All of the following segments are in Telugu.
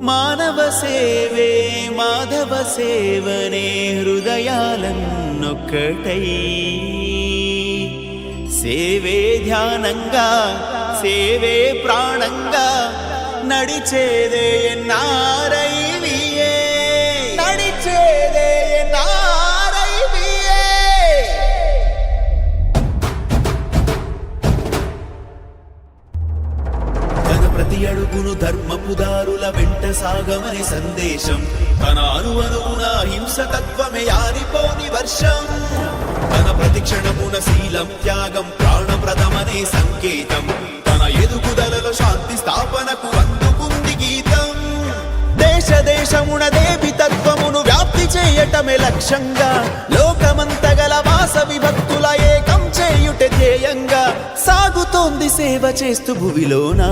మానవ సేవే మాధవ సేవనే హృదయాలన్నొక్కటై సేవే ధ్యానంగా సేవే ప్రాణంగా నడిచేదే ఎన్నారైవియే నడిచేదే ఎన్నారైవియే. తన ప్రతి అడుగును ధర్మపు దారుల వెంట సాగమని సందేశం, తన అణువణువున హింస తత్వమే ఆరిపోని వర్షం, తన ప్రతి క్షణమున శీలం త్యాగం ప్రాణప్రదమనే సంకేతం, తన ఎదుగుదలలో శాంతి స్థాపనకు అందుకుంది గీతం. దేశ దేశమున దేవి తత్వమును వ్యాప్తి చేయటమే లక్ష్యంగా, లోకమంతగల వాసవి భక్తుల ఏకం చేయుటే ధ్యేయంగా సాగుతోంది సేవ చేస్తూ భువిలోనా,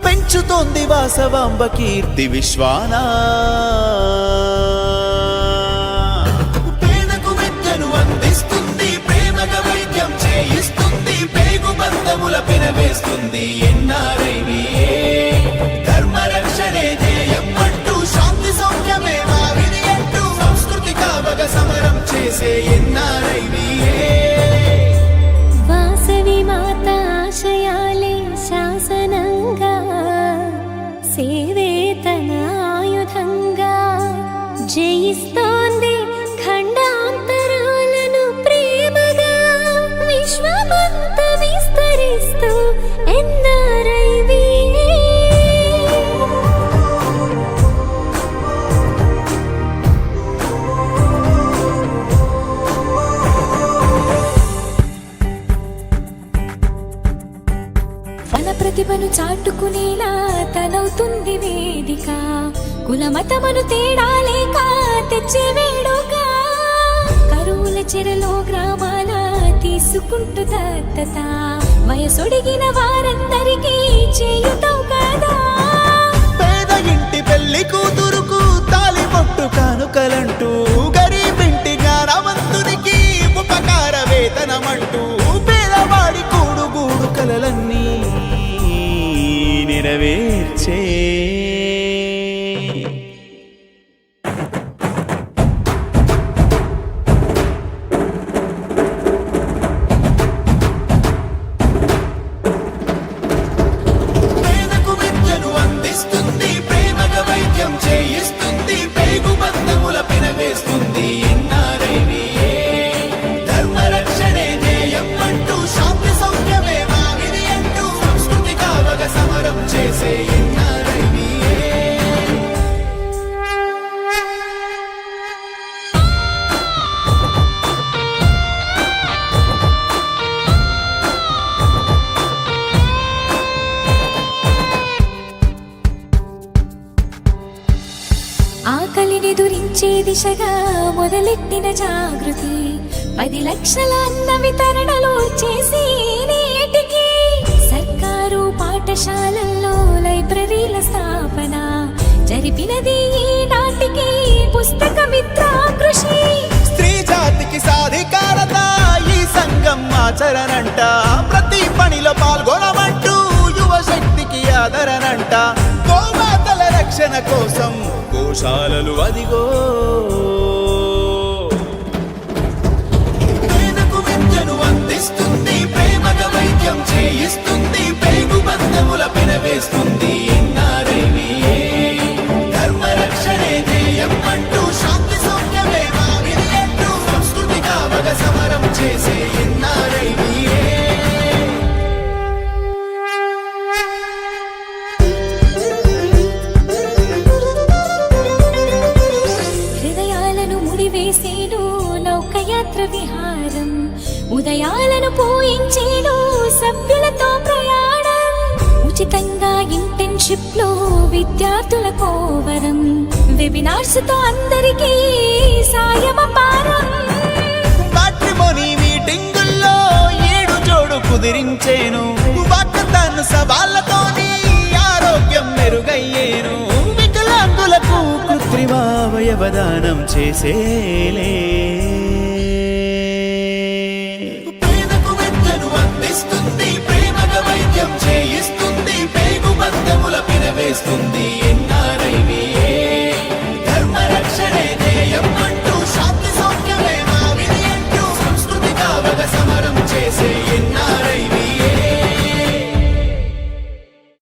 పెంచుతోంది వాసవాంబ కీర్తి విశ్వానా. పేదకు విద్యను అందిస్తుంది, ప్రేమగా వైద్యం చేయిస్తుంది, పేగు బంధముల పెనవేస్తుంది ఎన్నారైవియే. ధర్మ రక్షణే ధ్యేయం అంటూ శాంతి సౌఖ్యమే మావిని అంటూ సంస్కృతి కావగ సమరం చేసే ఎన్నారైవియే. వాసవి మాత ఆశయాలే శాసనంగా, సేవే తన ఆయుధంగా జయిస్తోంది ఖండాంతరాలను ప్రేమగా, విశ్వమంత విస్తరిస్తూ ఎన్నారైవియే. తన ప్రతిభను చాటుకునేలా తనవుతుంది వేదిక, కులమతమను తేడాలేక తెచ్చే వేడుక, కరువుల చెరలో గ్రామాల తీసుకుంటూ దత్తత, వయసొడిగిన వారందరికీ చేయుతావు కదా. పేద ఇంటి పెళ్లి కూతురుకు తాలి పొట్టు కానుకలంటూ, గరీబింటి జ్ఞానవంతునికి ఉపకార వేతనమంటూ, పేదవాడి కూడుగూడు కలలన్నీ నెరవేర్చే. పేదకు విద్యను అందిస్తుంది, ప్రేమగా వైద్యం చేయిస్తుంది, పేగు బంధముల పెనవేస్తుంది ఎన్నారైవియే. ధర్మ రక్షణే ధ్యేయం అంటూ శాంతి సౌఖ్యమే మావిని అంటూ సంస్కృతి కావగ సమరం చేసే ఎన్నారైవియే. ఆకలిని దురించే దిశగా మొదలెట్టిన జాగృతి, 10 లక్షల అన్న వితరణలు చేసి నేటికి, సర్కారు పాఠశాలల్లో లైబ్రరీల స్థాపన జరిపినది ఈనాటికి పుస్తక మిత్ర కృషి. స్త్రీ జాతికి సాధికారత ఈ సంఘం ఆచరణంట, ప్రతి పనిలో పాల్గొనమంటూ యువ శక్తికి ఆదరణంట, గోమాతల రక్షణ కోసం గోశాలలు అదిగో. పేదకు విద్యను అందిస్తుంది, ప్రేమగా వైద్యం చేయిస్తుంది, పేగు బంధముల పెనవేస్తుంది ఎన్నారైవియే. ధర్మ రక్షణే ధ్యేయం అంటూ శాంతి సౌఖ్యమే మావిని అంటూ సంస్కృతి కావగ సమరం చేసే ఎన్నారైవియే. హృదయాలను ముడివేసేను నౌకయాత్ర విహారం, ఉదయాలను పోయించేను సభ్యులతో ప్రయాణం, ఉచితంగా ఇంటర్న్షిప్ లో విద్యార్థుల కోవరం, వెబినార్స్ తో అందరికీ సాయమపారం. మ్యాట్రిమోనీ మీటింగుల్లో 7 జోడు కుదిరించేను, వాకథాన్ సవాళ్లతోని ఆరోగ్యం మెరుగయ్యేను, వికలాంగులకు కృత్రిమావయవదానం చేసేలే. పేదకు విద్యను అందిస్తుంది, ప్రేమగా వైద్యం చేయిస్తుంది, పేగు బంధముల పినవే చేస్తుంది